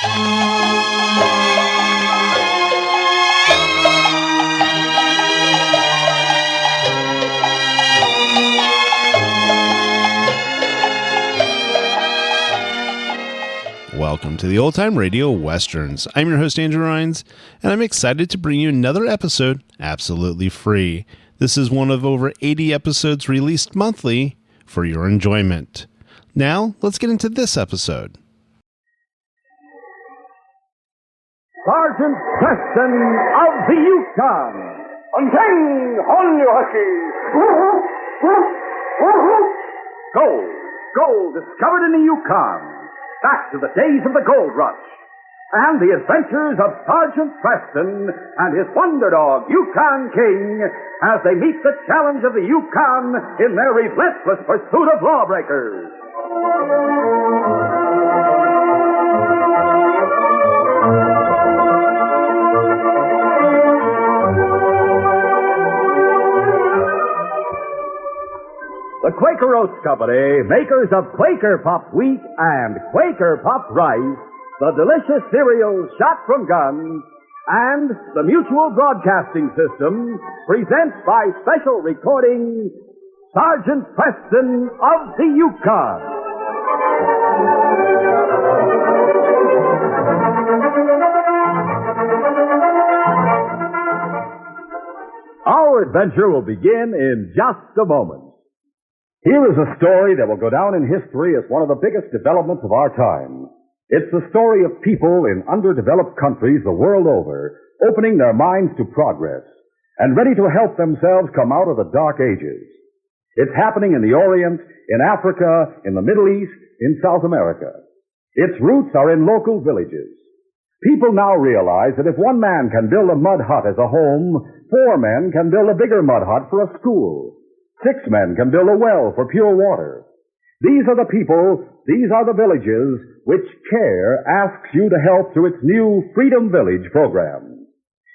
Welcome to the Old Time Radio Westerns. I'm your host, Andrew Rhines, and I'm excited to bring you another episode absolutely free. This is one of over 80 episodes released monthly for your enjoyment. Now, let's get into this episode. Sergeant Preston of the Yukon. Untang Honyohashi. Gold discovered in the Yukon. Back to the days of the gold rush. And the adventures of Sergeant Preston and his wonder dog, Yukon King, as they meet the challenge of the Yukon in their relentless pursuit of lawbreakers. The Quaker Oats Company, makers of Quaker Puffed Wheat and Quaker Puffed Rice, the delicious cereals shot from guns, and the Mutual Broadcasting System presents by special recording Sergeant Preston of the Yukon. Our adventure will begin in just a moment. Here is a story that will go down in history as one of the biggest developments of our time. It's the story of people in underdeveloped countries the world over, opening their minds to progress and ready to help themselves come out of the dark ages. It's happening in the Orient, in Africa, in the Middle East, in South America. Its roots are in local villages. People now realize that if one man can build a mud hut as a home, 4 men can build a bigger mud hut for a school. 6 men can build a well for pure water. These are the people, these are the villages which CARE asks you to help through its new Freedom Village program.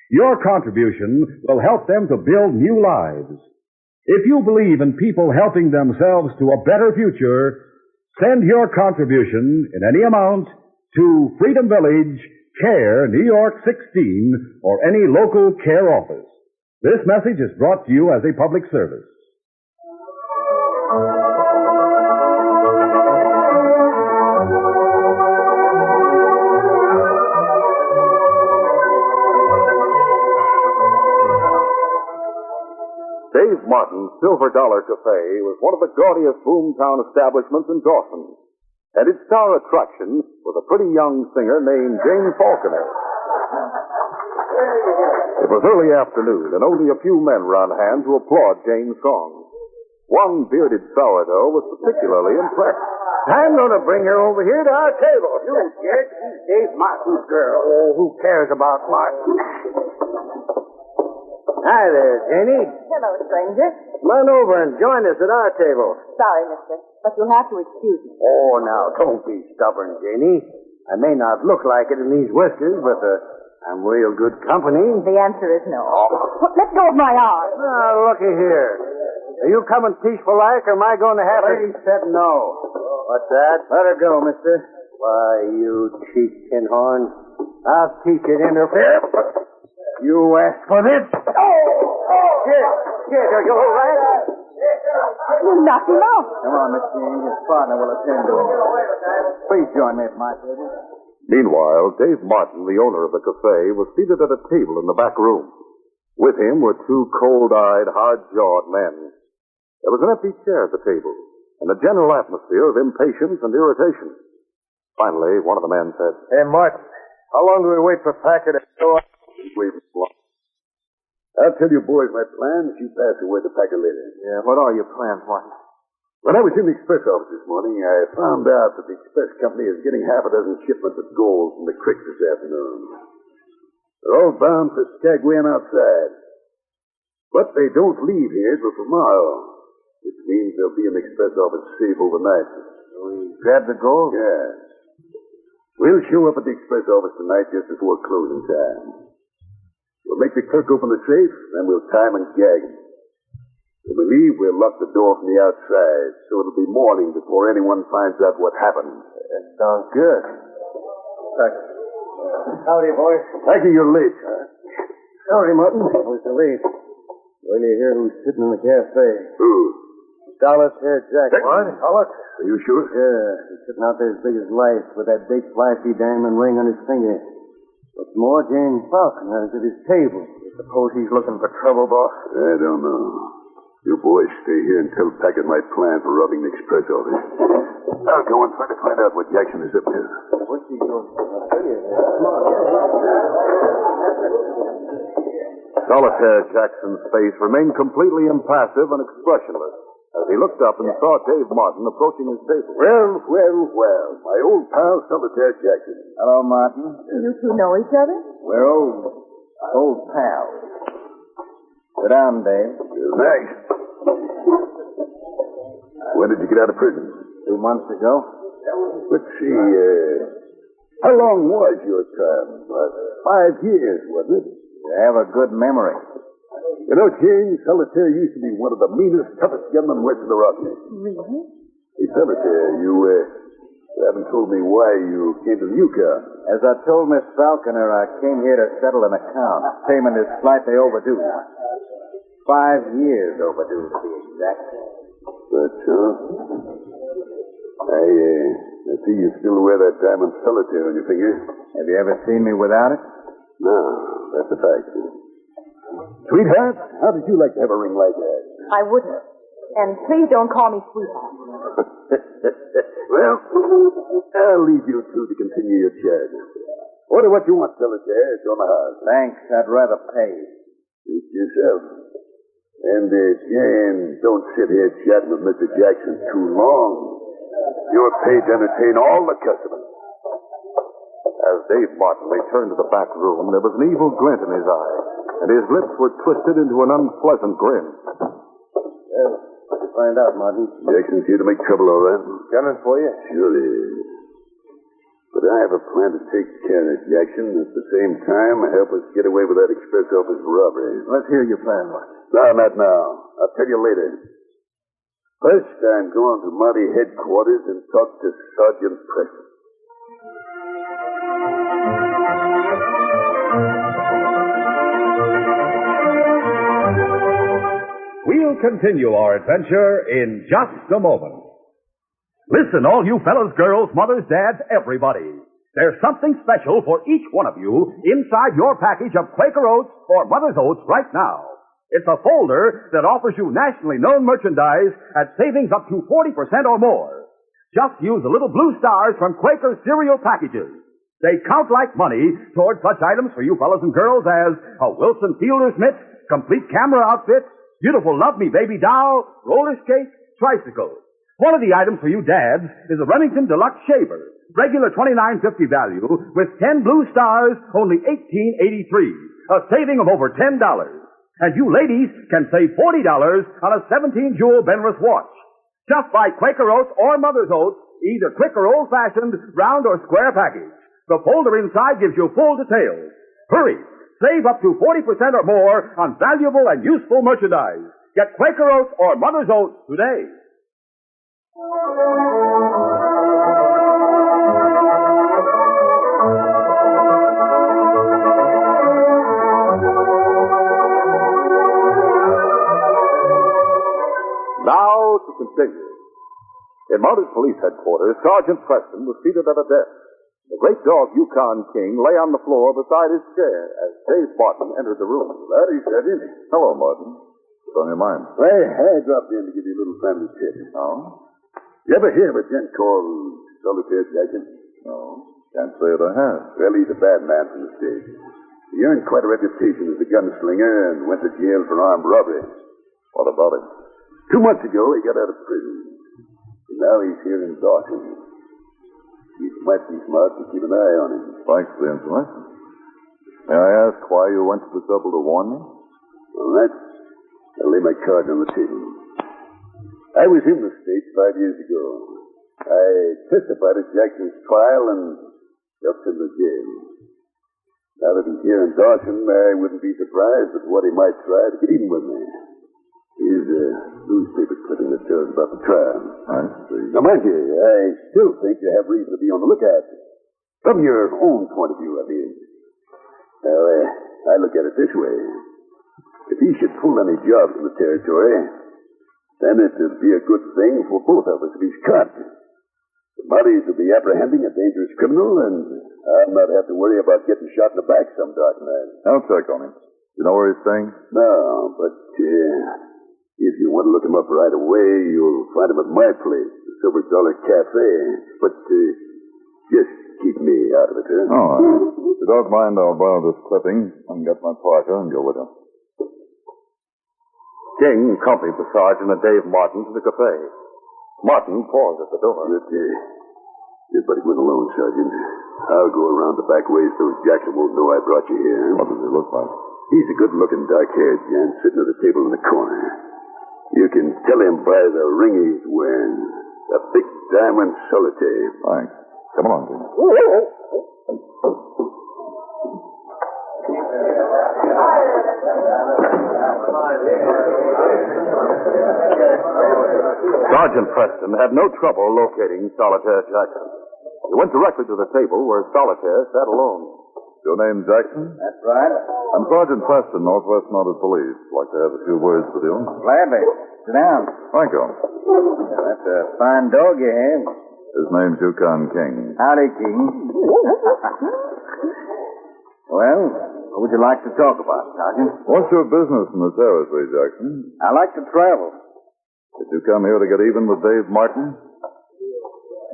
Your contribution will help them to build new lives. If you believe in people helping themselves to a better future, send your contribution in any amount to Freedom Village, CARE, New York 16, or any local CARE office. This message is brought to you as a public service. Dave Martin's Silver Dollar Cafe was one of the gaudiest boomtown establishments in Dawson, and its star attraction was a pretty young singer named Jane Falconer. It was early afternoon, and only a few men were on hand to applaud Jane's song. One bearded sourdough was particularly impressed. I'm going to bring her over here to our table. You, kid, she's Dave Martin's girl. Oh, who cares about Martin? Hi there, Janie. Hello, stranger. Run over and join us at our table. Sorry, mister, but you'll have to excuse me. Oh, now, don't be stubborn, Janie. I may not look like it in these whiskers, but I'm real good company. The answer is no. Let go of my arm. Now, looky here. Are you coming peaceful like, or am I going to have Lady said no. What's that? Let her go, mister. Why, you cheap tinhorn. I'll teach you to interfere. You asked for this. Here, are you all right? You knocked him out. Come on, Miss Jane. His partner will attend to him. Please join me at my table. Meanwhile, Dave Martin, the owner of the cafe, was seated at a table in the back room. With him were 2 cold-eyed, hard-jawed men. There was an empty chair at the table, and a general atmosphere of impatience and irritation. Finally, one of the men said, Hey, Martin, how long do we wait for Packer to show up? I'll tell you boys my plans. You pass the word to Packer later. Yeah, what are your plans, Martin? When I was in the express office this morning, I found out that the express company is getting half a dozen shipments of gold from the creek this afternoon. They're all bound for Skagway and outside. But they don't leave here till tomorrow, which means there'll be an express office safe overnight. We grab the gold? Yes. We'll show up at the express office tonight just before closing time. We'll make the clerk open the safe, then we'll tie him and gag him. When we leave, we'll lock the door from the outside, so it'll be morning before anyone finds out what happened. That sounds good. Howdy, boys. Maggie, you're late, huh? Sorry, Martin. I was delayed. Wait till you hear who's sitting in the cafe. Who? Solitaire Jackson. What? Are you sure? Yeah, he's sitting out there as big as life with that big flashy diamond ring on his finger. What's more, James Falconer is at his table. Suppose he's looking for trouble, boss? I don't know. You boys stay here and tell Packard my plan for robbing the express office. I'll go and try to find out what Jackson is up to. What's he doing? I'll tell you. Solitaire Jackson's face remained completely impassive and expressionless as he looked up and saw Dave Martin approaching his table. Well. My old pal, Solitaire Jackson. Hello, Martin. You two know each other? We're old pals. Sit down, Dave. Thanks. When did you get out of prison? 2 months ago. Let's see, how long was your term? 5 years, wasn't it? You have a good memory. You know, James, Solitaire used to be one of the meanest, toughest gunmen west of the Rockies. Really? Hey, Solitaire, you haven't told me why you came to the Yukon. As I told Miss Falconer, I came here to settle an account. Payment is slightly overdue. 5 years overdue, to be exact. That's so. I see you still wear that diamond solitaire on your finger. Have you ever seen me without it? No, that's a fact. Sweetheart, how did you like to have a ring like that? I wouldn't. And please don't call me sweetheart. Well, I'll leave you two to continue your chat. Order what you want, Solitaire. It's on the house. Thanks, I'd rather pay. Suit yourself. And, Jan, don't sit here chatting with Mr. Jackson too long. You're paid to entertain all the customers. As Dave Martin returned to the back room, there was an evil glint in his eye, and his lips were twisted into an unpleasant grin. Well, what'd you find out, Martin? Jackson's here to make trouble, all right? Coming for you? Sure is. But I have a plan to take care of Jackson and at the same time help us get away with that express office robbery. Let's hear your plan, Martin. No, not now. I'll tell you later. First, I'm going to Mountie headquarters and talk to Sergeant Preston. We'll continue our adventure in just a moment. Listen, all you fellas, girls, mothers, dads, everybody. There's something special for each one of you inside your package of Quaker Oats or Mother's Oats right now. It's a folder that offers you nationally known merchandise at savings up to 40% or more. Just use the little blue stars from Quaker cereal packages. They count like money toward such items for you fellas and girls as a Wilson Fielder's mitt, complete camera outfit, beautiful Love Me Baby doll, roller skate, tricycle. One of the items for you dads is a Remington Deluxe Shaver, regular $29.50 value, with 10 blue stars, only $18.83, a saving of over $10. And you ladies can save $40 on a 17-jewel Benrus watch. Just buy Quaker Oats or Mother's Oats, either quick or old-fashioned, round or square package. The folder inside gives you full details. Hurry! Save up to 40% or more on valuable and useful merchandise. Get Quaker Oats or Mother's Oats today. Now to continue. In Mounted Police Headquarters, Sergeant Preston was seated at a desk. The great dog Yukon King lay on the floor beside his chair as Dave Martin entered the room. Howdy, Sergeant. Hello, Martin. What's on your mind? I dropped in to give you a little family tip. Oh? You ever hear of a gent called Solitaire Jackson? No. Can't say that I have. Well, he's a bad man from the state. He earned quite a reputation as a gunslinger and went to jail for armed robbery. What about him? 2 months ago, he got out of prison. And now he's here in Dawson. You might be smart to keep an eye on him. Thanks for the information. May I ask why you went to the trouble to warn me? All right. I'll lay my cards on the table. I was in the States 5 years ago. I testified at Jackson's trial and jumped in the jail. Now that he's here in Dawson, I wouldn't be surprised at what he might try to get even with me. Here's a newspaper clipping that tells about the trial. I see. Now, mind you, I still think you have reason to be on the lookout. From your own point of view, I mean. Well, I look at it this way. If he should pull any jobs in the territory, then it would be a good thing for both of us if he's caught. The bodies will be apprehending a dangerous criminal, and I'll not have to worry about getting shot in the back some dark night. I'll check on him. You know where he's staying? No, but if you want to look him up right away, you'll find him at my place, the Silver Dollar Cafe. But just keep me out of it, huh? All right. If you don't mind, I'll borrow this clipping and get my parka and go with him. King accompanied the sergeant and Dave Martin to the cafe. Martin paused at the door. You'd better go alone, Sergeant. I'll go around the back way so Jackson won't know I brought you here. What does he look like? He's a good-looking, dark-haired man sitting at a table in the corner. You can tell him by the ring he's wearing. A big diamond solitaire. Thanks. Come along, King. Sergeant Preston had no trouble locating Solitaire Jackson. He went directly to the table where Solitaire sat alone. Your name Jackson? That's right. I'm Sergeant Preston, Northwest Mounted Police. Like to have a few words with you. Gladly. Sit down. Thank you. That's a fine dog you have. His name's Yukon King. Howdy, King. Well, what would you like to talk about, Sergeant? What's your business in this territory, Jackson? I like to travel. Did you come here to get even with Dave Martin?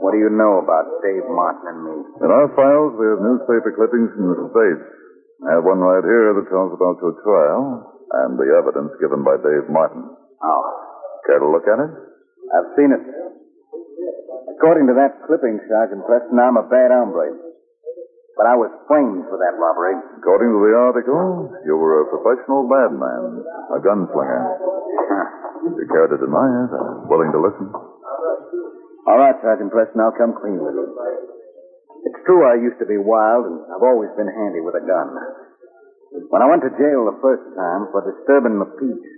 What do you know about Dave Martin and me? In our files, we have newspaper clippings from the States. I have one right here that tells about your trial and the evidence given by Dave Martin. Oh. Care to look at it? I've seen it. According to that clipping, Sergeant Preston, I'm a bad hombre. But I was framed for that robbery. According to the article, you were a professional bad man, a gunslinger. If you care to deny it, I'm willing to listen. All right, Sergeant Preston, I'll come clean with you. It's true I used to be wild, and I've always been handy with a gun. When I went to jail the first time for disturbing the peace,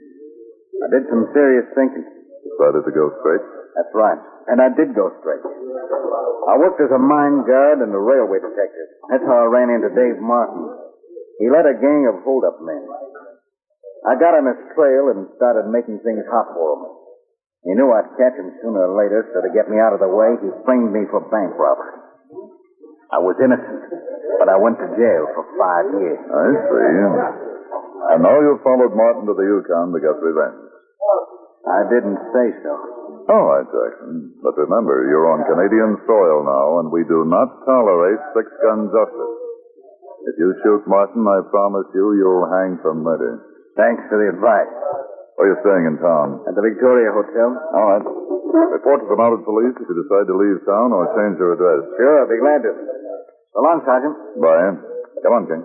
I did some serious thinking. Decided to go straight? That's right. And I did go straight. I worked as a mine guard and a railway detective. That's how I ran into Dave Martin. He led a gang of hold-up men. I got on his trail and started making things hot for him. He knew I'd catch him sooner or later, so to get me out of the way, he framed me for bank robbery. I was innocent, but I went to jail for 5 years. I see. And now you've followed Martin to the Yukon to get revenge. I didn't say so. All right, Jackson. But remember, you're on Canadian soil now, and we do not tolerate six-gun justice. If you shoot Martin, I promise you'll hang for murder. Thanks for the advice. Where are you staying in town? At the Victoria Hotel? All right. Report to the mounted police if you decide to leave town or change your address. Sure, I'll be glad to. So long, Sergeant. Bye. Come on, King.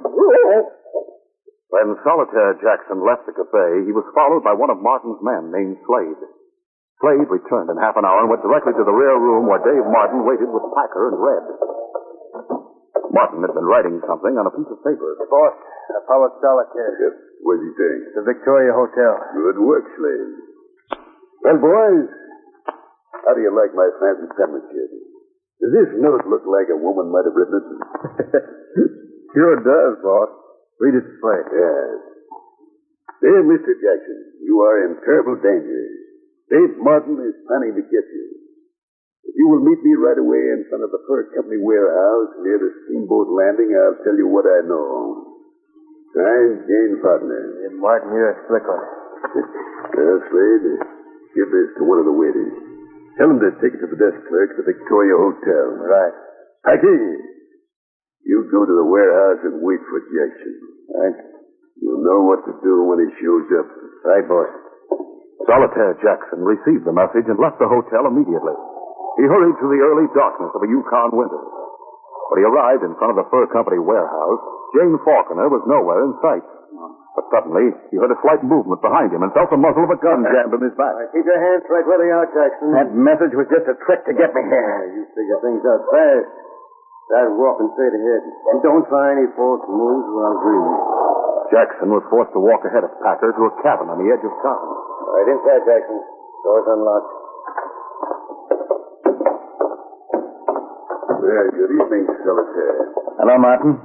When Solitaire Jackson left the cafe, he was followed by one of Martin's men named Slade. Slade returned in half an hour and went directly to the rear room where Dave Martin waited with Packer and Red. Martin had been writing something on a piece of paper. Boss, I followed Solitaire. Yep. Where's he staying? The Victoria Hotel. Good work, Slade. Well, boys, how do you like my fancy penmanship? Does this note look like a woman might have written it? Sure does, boss. Read it straight. Yes. Dear Mr. Jackson, you are in terrible danger. Dave Martin is planning to get you. If you will meet me right away in front of the Fur Company warehouse near the steamboat landing, I'll tell you what I know. Signed, Jane Partner. Martin, you're a slick one. Slade, give this to one of the waiters. Tell him to take it to the desk clerk at the Victoria Hotel. Right. Packy, you go to the warehouse and wait for Jackson. Right. You'll know what to do when he shows up. Right, boss. Solitaire Jackson received the message and left the hotel immediately. He hurried through the early darkness of a Yukon winter. When he arrived in front of the Fur Company warehouse, Jane Faulkner was nowhere in sight. But suddenly, he heard a slight movement behind him and felt the muzzle of a gun jammed in his back. Keep your hands right where they are, Jackson. That message was just a trick to get me here. You figure things out fast. Start walking straight ahead. And don't try any false moves or I'll agree. Jackson was forced to walk ahead of Packer to a cabin on the edge of town. All right, inside, Jackson. Door's unlocked. Well, good evening, Solitaire. Hello, Martin.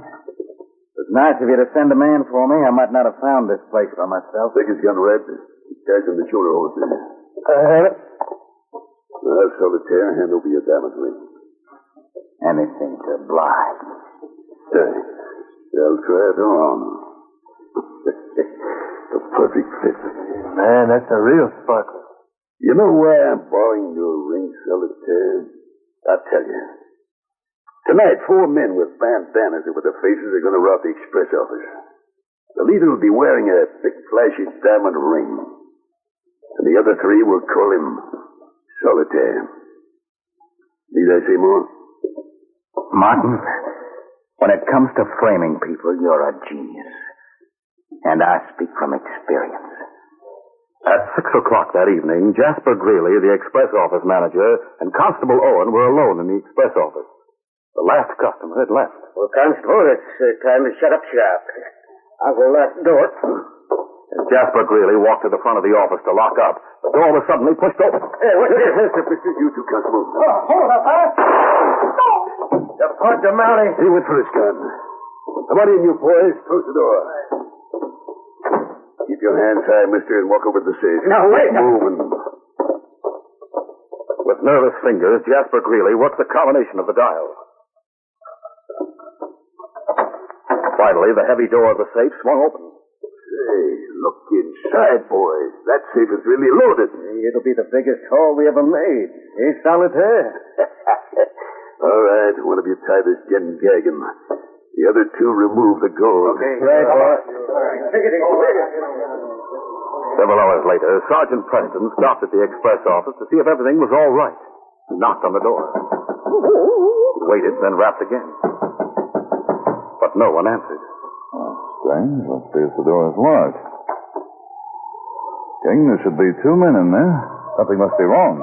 The It's nice of you to send a man for me. I might not have found this place by myself. Take his gun, Red. He carries in the shoulder holster. I have it. Now, Solitaire, hand over your diamond ring. Anything to oblige. They'll try it on. The perfect fit. Man, that's a real sparkler. You know why I'm borrowing your ring, Solitaire? I'll tell you. Tonight, 4 men with bandanas over their faces are going to rob the express office. The leader will be wearing a big, flashy diamond ring. And the other 3 will call him Solitaire. Need I say more? Martin, when it comes to framing people, you're a genius. And I speak from experience. At 6 o'clock that evening, Jasper Greeley, the express office manager, and Constable Owen were alone in the express office. The last customer had left. Well, Constable, it's time to shut up shop. I'll go lock the door. As Jasper Greeley walked to the front of the office to lock up, the door was suddenly pushed open. Hey, what's this? This is you two, Constable. Hold up, huh? You put the mountie. He went for his gun. Come on in, you boys. Close the door. Keep your hands high, mister, and walk over to the safe. Now, wait. Moving. With nervous fingers, Jasper Greeley worked the combination of the dial. Finally, the heavy door of the safe swung open. Say, look inside, boys. That safe is really loaded. It'll be the biggest haul we ever made. Hey, Solitaire. All right, one of you tie this gun gagging. The other 2 remove the gold. Okay. Right, boss. Take it. Several hours later, Sergeant Preston stopped at the express office to see if everything was all right. He knocked on the door. He waited, then rapped again. But no one answered. Strange. Let's see if the door is locked. King, there should be 2 men in there. Something must be wrong.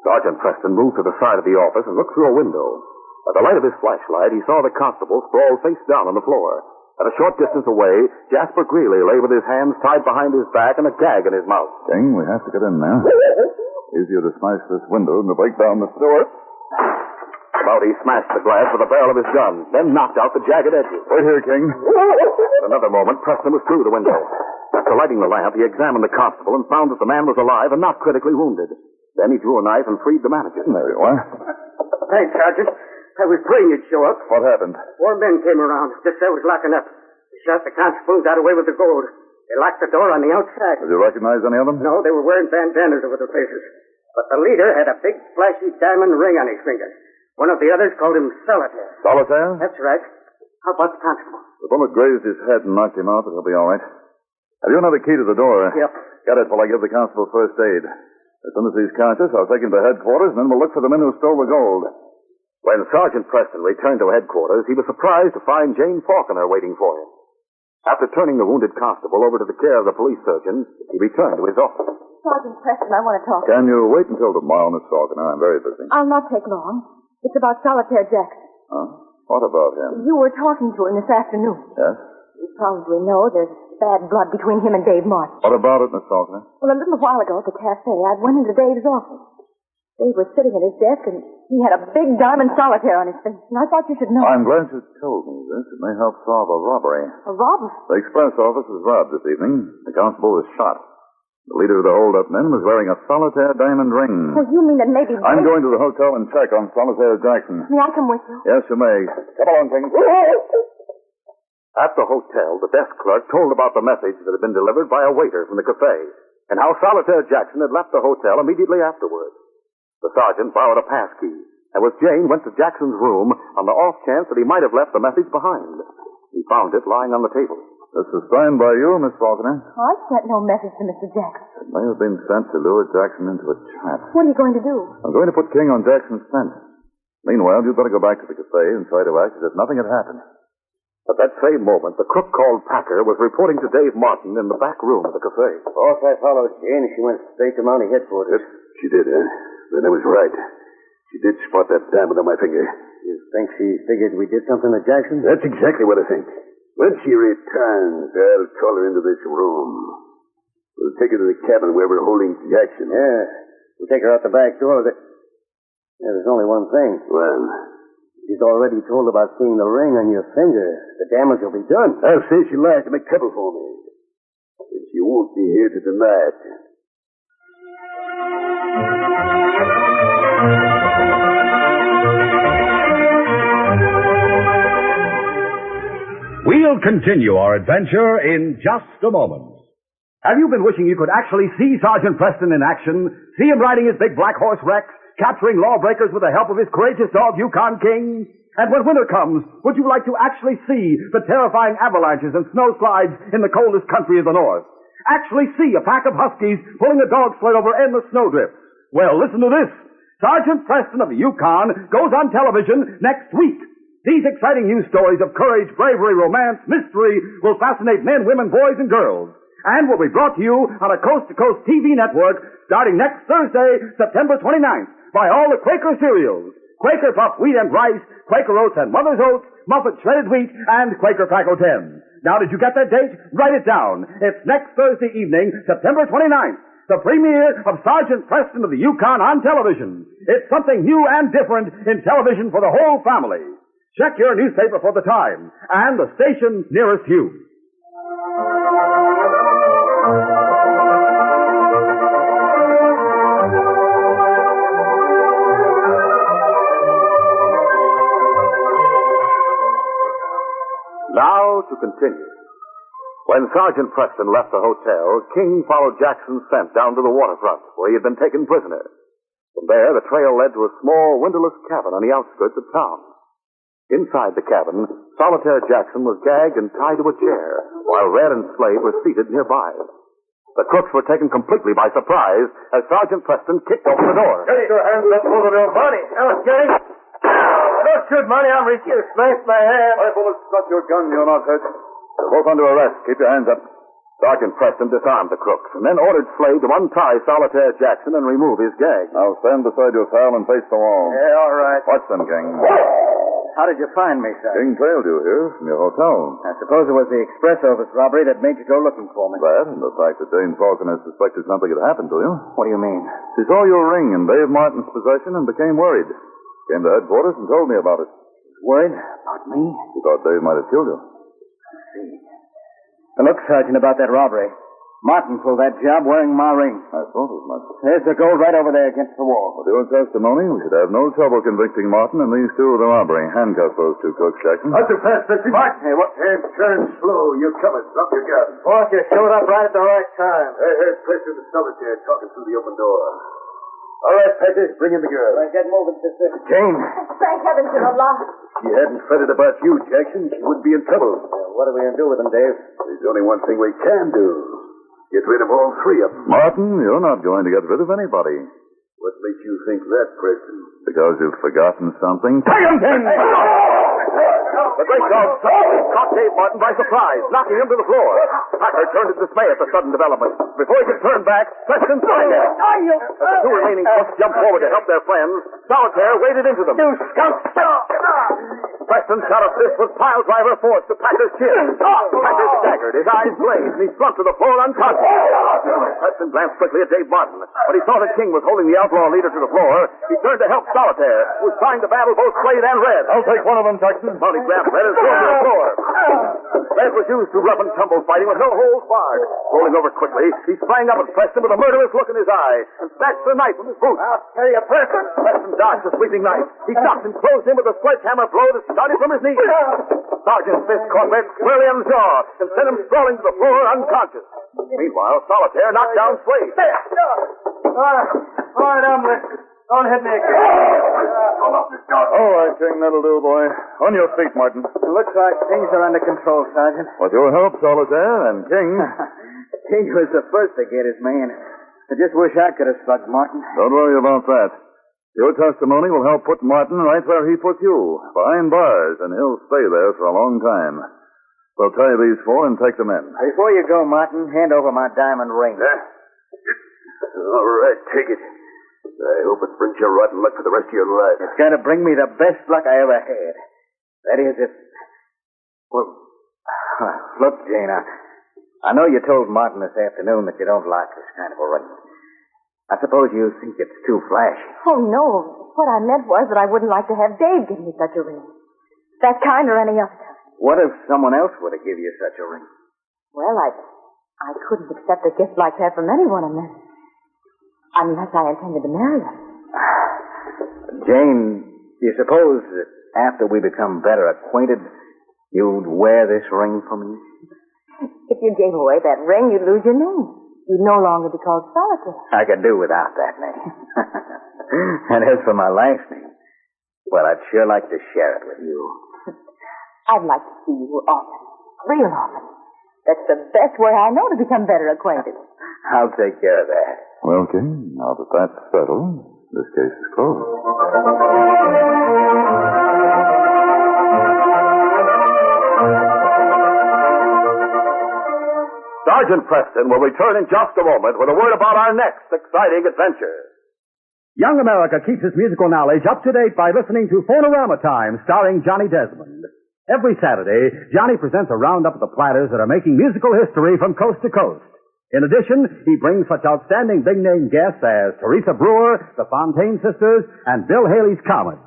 Sergeant Preston moved to the side of the office and looked through a window. By the light of his flashlight, he saw the constable sprawled face down on the floor. At a short distance away, Jasper Greeley lay with his hands tied behind his back and a gag in his mouth. King, we have to get in now. Easier to smash this window than to break down the door. Mouty smashed the glass with the barrel of his gun, then knocked out the jagged edges. Wait here, King. In another moment, Preston was through the window. After lighting the lamp, he examined the constable and found that the man was alive and not critically wounded. Then he drew a knife and freed the manager. There you are. Thanks, Sergeant. I was praying you'd show up. What happened? 4 men came around just as I was locking up. They shot the constable and got away with the gold. They locked the door on the outside. Did you recognize any of them? No, they were wearing bandanas over their faces. But the leader had a big, flashy diamond ring on his finger. One of the others called him Solitaire. Solitaire? That's right. How about the constable? The bullet grazed his head and knocked him out, but he'll be all right. Have you another key to the door? Yep. Get it while I give the constable first aid. As soon as he's conscious, I'll take him to headquarters, and then we'll look for the men who stole the gold. When Sergeant Preston returned to headquarters, he was surprised to find Jane Faulkner waiting for him. After turning the wounded constable over to the care of the police surgeon, he returned to his office. Sergeant Preston, I want to talk. Can you wait until tomorrow, Miss Faulkner? I'm very busy. I'll not take long. It's about Solitaire Jackson. Huh? What about him? You were talking to him this afternoon. Yes? You probably know there's bad blood between him and Dave Martin. What about it, Miss Faulkner? Well, a little while ago at the cafe, I went into Dave's office. Dave was sitting at his desk, and he had a big diamond solitaire on his face, and I thought you should know. I'm glad you told me this. It may help solve a robbery. A robbery? The express office was robbed this evening. The constable was shot. The leader of the hold-up men was wearing a solitaire diamond ring. Well, you mean that maybe I'm Dave... going to the hotel and check on Solitaire Jackson. May I come with you? Yes, you may. Come along, King. At the hotel, the desk clerk told about the message that had been delivered by a waiter from the cafe, and how Solitaire Jackson had left the hotel immediately afterward. The sergeant borrowed a pass key, and with Jane went to Jackson's room on the off chance that he might have left the message behind. He found it lying on the table. This was signed by you, Miss Faulkner. I sent no message to Mr. Jackson. It may have been sent to lure Jackson into a trap. What are you going to do? I'm going to put King on Jackson's scent. Meanwhile, you'd better go back to the cafe and try to act as if nothing had happened. At that same moment, the cook called Packer was reporting to Dave Martin in the back room of the cafe. Boss, I followed Jane. She went straight to Mountie headquarters. She did, huh? Then I was right. She did spot that diamond on my finger. You think she figured we did something to Jackson? That's exactly what I think. When she returns, I'll call her into this room. We'll take her to the cabin where we're holding Jackson. Yeah. We'll take her out the back door. There's only one thing. Well, She's already told about seeing the ring on your finger. The damage will be done. I'll say she lies to make trouble for me. And she won't be here to deny it. We'll continue our adventure in just a moment. Have you been wishing you could actually see Sergeant Preston in action? See him riding his big black horse Rex, capturing lawbreakers with the help of his courageous dog Yukon King? And when winter comes, would you like to actually see the terrifying avalanches and snowslides in the coldest country of the north? Actually see a pack of huskies pulling a dog sled over endless snowdrifts? Well, listen to this. Sergeant Preston of the Yukon goes on television next week. These exciting news stories of courage, bravery, romance, mystery will fascinate men, women, boys, and girls, and will be brought to you on a coast-to-coast TV network starting next Thursday, September 29th, by all the Quaker cereals: Quaker Puffed Wheat and Rice, Quaker Oats and Mother's Oats, Muffet Shredded Wheat, and Quaker Crackle 10. Now, did you get that date? Write it down. It's next Thursday evening, September 29th, the premiere of Sergeant Preston of the Yukon on television. It's something new and different in television for the whole family. Check your newspaper for the time and the station nearest you. Now to continue. When Sergeant Preston left the hotel, King followed Jackson's scent down to the waterfront, where he had been taken prisoner. From there, the trail led to a small, windowless cabin on the outskirts of town. Inside the cabin, Solitaire Jackson was gagged and tied to a chair, while Red and Slade were seated nearby. The crooks were taken completely by surprise as Sergeant Preston kicked open the door. Get your hands up over their body. Now, Jerry. Don't shoot, Money. I'm refused. Smash my hand. Bullets struck your gun. You're not hurt. You're both under arrest. Keep your hands up. Sergeant Preston disarmed the crooks and then ordered Slade to untie Solitaire Jackson and remove his gag. Now stand beside your pal and face the wall. Yeah, all right. Watch them, King. How did you find me, sir? King trailed you here from your hotel. I suppose it was the express office robbery that made you go looking for me. That and the fact that Dane Falconer suspected something had happened to you. What do you mean? She saw your ring in Dave Martin's possession and became worried. Came to headquarters and told me about it. Worried? About me? She thought Dave might have killed you. I see. Now, look, Sergeant, about that robbery. Martin pulled that job wearing my ring. I thought as much. There's the gold right over there against the wall. With your testimony, we should have no trouble convicting Martin and these two of the robbery. Handcuff those two crooks, Jackson. That's too fast, Mr. Martin. Hey, what? Hey, turn slow. You're coming. Drop your gun. Boss, you showed up right at the right time. I heard Preston and Solitaire talking through the open door. All right, Peggy, bring in the girl. Get moving, sister. Jane, Thank heavens you're alive. if she hadn't fretted about you, Jackson, she wouldn't be in trouble. What are we going to do with him, Dave? There's only one thing we can do. Get rid of all three of them. Martin, you're not going to get rid of anybody. What makes you think that, Preston? Because you've forgotten something. Take him, King! The great dog caught Dave Martin by surprise, knocking him to the floor. Packer turned in dismay at the sudden development. Before he could turn back, Preston sprang at him. As the two remaining crooks jumped forward to help their friends, Solitaire waded into them. You skunk! Preston shot a fist with pile driver force to Packer's chin. Packer staggered, his eyes blazed, and he slumped to the floor unconscious. Preston glanced quickly at Dave Martin. When he saw that King was holding the outlaw leader to the floor, he turned to help Solitaire, who was trying to battle both Slade and Red. I'll take one of them, Jackson. Monty grabbed Red and threw him to the floor. Red was used to rough and tumble fighting with no holds barred. Rolling over quickly, he sprang up at Preston with a murderous look in his eye and snatched the knife from his boot. I'll tell you, Preston. Preston dodged the sweeping knife. He stopped and closed him with a sledgehammer blow that started from his knee. Sergeant's fist caught Red squarely on the jaw and sent him sprawling to the floor unconscious. Meanwhile, Solitaire knocked down Slade. All right, I'm listening. Don't hit me again. All right, King, that'll do, boy. On your feet, Martin. It looks like things are under control, Sergeant. With your help, Solitaire, and King. King was the first to get his man. I just wish I could have slugged Martin. Don't worry about that. Your testimony will help put Martin right where he put you, behind bars, and he'll stay there for a long time. We'll tie these four and take them in. Before you go, Martin, hand over my diamond ring. All right, take it. I hope it brings you rotten luck for the rest of your life. It's going to bring me the best luck I ever had. That is, if... Well, look, Jane, I know you told Martin this afternoon that you don't like this kind of a ring. I suppose you think it's too flashy. Oh, no. What I meant was that I wouldn't like to have Dave give me such a ring. That kind or any other kind. What if someone else were to give you such a ring? Well, I couldn't accept a gift like that from anyone unless I intended to marry him. Jane, do you suppose that after we become better acquainted, you'd wear this ring for me? If you gave away that ring, you'd lose your name. You'd no longer be called Solitaire. I could do without that name. And as for my last name, well, I'd sure like to share it with you. I'd like to see you often. Real often. That's the best way I know to become better acquainted. I'll take care of that. Well, King, now that that's settled, this case is closed. Sergeant Preston will return in just a moment with a word about our next exciting adventure. Young America keeps its musical knowledge up to date by listening to Phonorama Time, starring Johnny Desmond. Every Saturday, Johnny presents a roundup of the platters that are making musical history from coast to coast. In addition, he brings such outstanding big-name guests as Teresa Brewer, the Fontaine Sisters, and Bill Haley's Comet.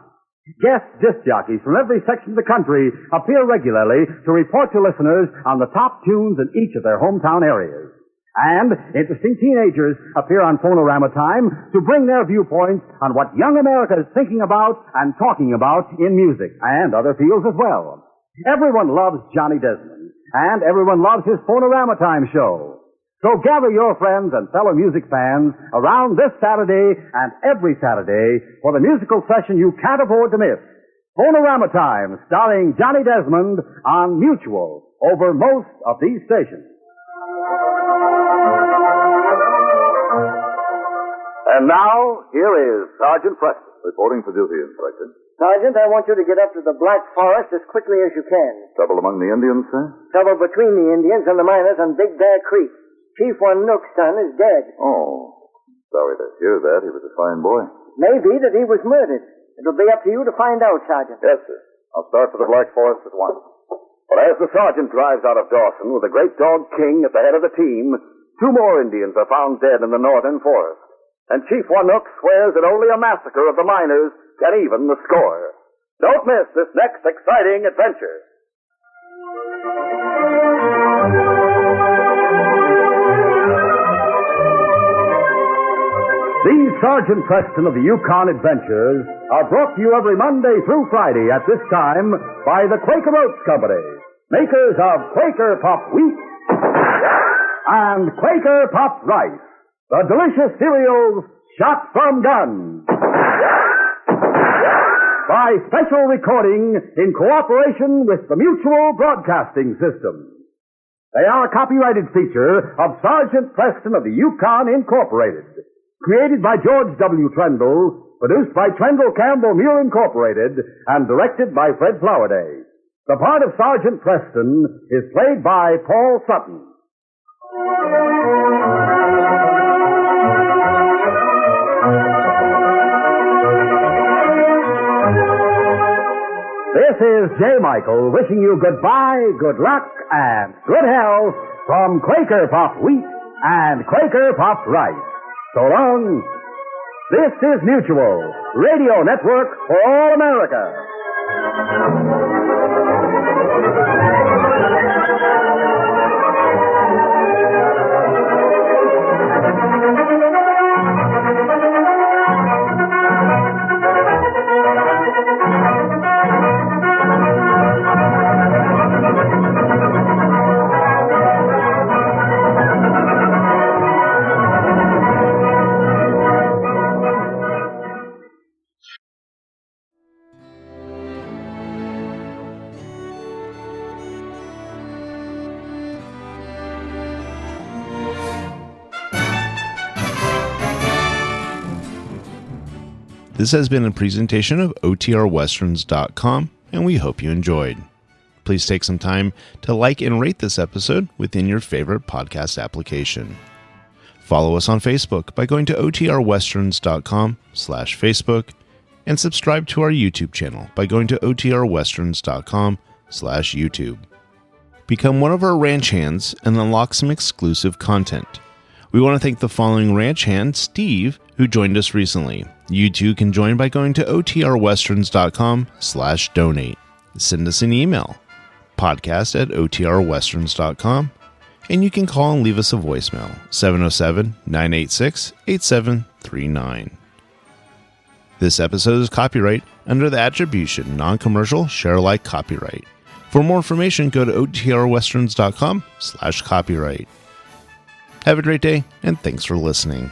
Guest disc jockeys from every section of the country appear regularly to report to listeners on the top tunes in each of their hometown areas. And interesting teenagers appear on Phonorama Time to bring their viewpoints on what young America is thinking about and talking about in music and other fields as well. Everyone loves Johnny Desmond, and everyone loves his Phonorama Time show. So gather your friends and fellow music fans around this Saturday and every Saturday for the musical session you can't afford to miss. Phonorama Time, starring Johnny Desmond on Mutual over most of these stations. And now, here is Sergeant Preston. Reporting for duty, Inspector. Sergeant, I want you to get up to the Black Forest as quickly as you can. Trouble among the Indians, sir? Trouble between the Indians and the miners on Big Bear Creek. Chief One Nook's son is dead. Oh, sorry to hear that. He was a fine boy. Maybe that he was murdered. It'll be up to you to find out, Sergeant. Yes, sir. I'll start for the Black Forest at once. But as the sergeant drives out of Dawson with the great dog King at the head of the team, 2 more Indians are found dead in the northern forest. And Chief One Nook swears that only a massacre of the miners can even the score. Don't miss this next exciting adventure. These Sergeant Preston of the Yukon Adventures are brought to you every Monday through Friday at this time by the Quaker Oats Company, makers of Quaker Puff Wheat and Quaker Puff Rice, the delicious cereals shot from guns. By special recording in cooperation with the Mutual Broadcasting System. They are a copyrighted feature of Sergeant Preston of the Yukon Incorporated. Created by George W. Trendle, produced by Trendle Campbell Mule Incorporated, and directed by Fred Flowerday. The part of Sergeant Preston is played by Paul Sutton. This is J. Michael wishing you goodbye, good luck, and good health from Quaker Puff Wheat and Quaker Puff Rice. So long. This is Mutual, Radio Network for all America. This has been a presentation of OTRWesterns.com, and we hope you enjoyed. Please take some time to like and rate this episode within your favorite podcast application. Follow us on Facebook by going to OTRWesterns.com/Facebook, and subscribe to our YouTube channel by going to OTRWesterns.com/YouTube. Become one of our ranch hands and unlock some exclusive content. We want to thank the following ranch hand, Steve, who joined us recently. You too can join by going to otrwesterns.com/donate. Send us an email, podcast@otrwesterns.com, and you can call and leave us a voicemail, 707-986-8739. This episode is copyright under the attribution, non-commercial, share-alike copyright. For more information, go to otrwesterns.com/copyright. Have a great day, and thanks for listening.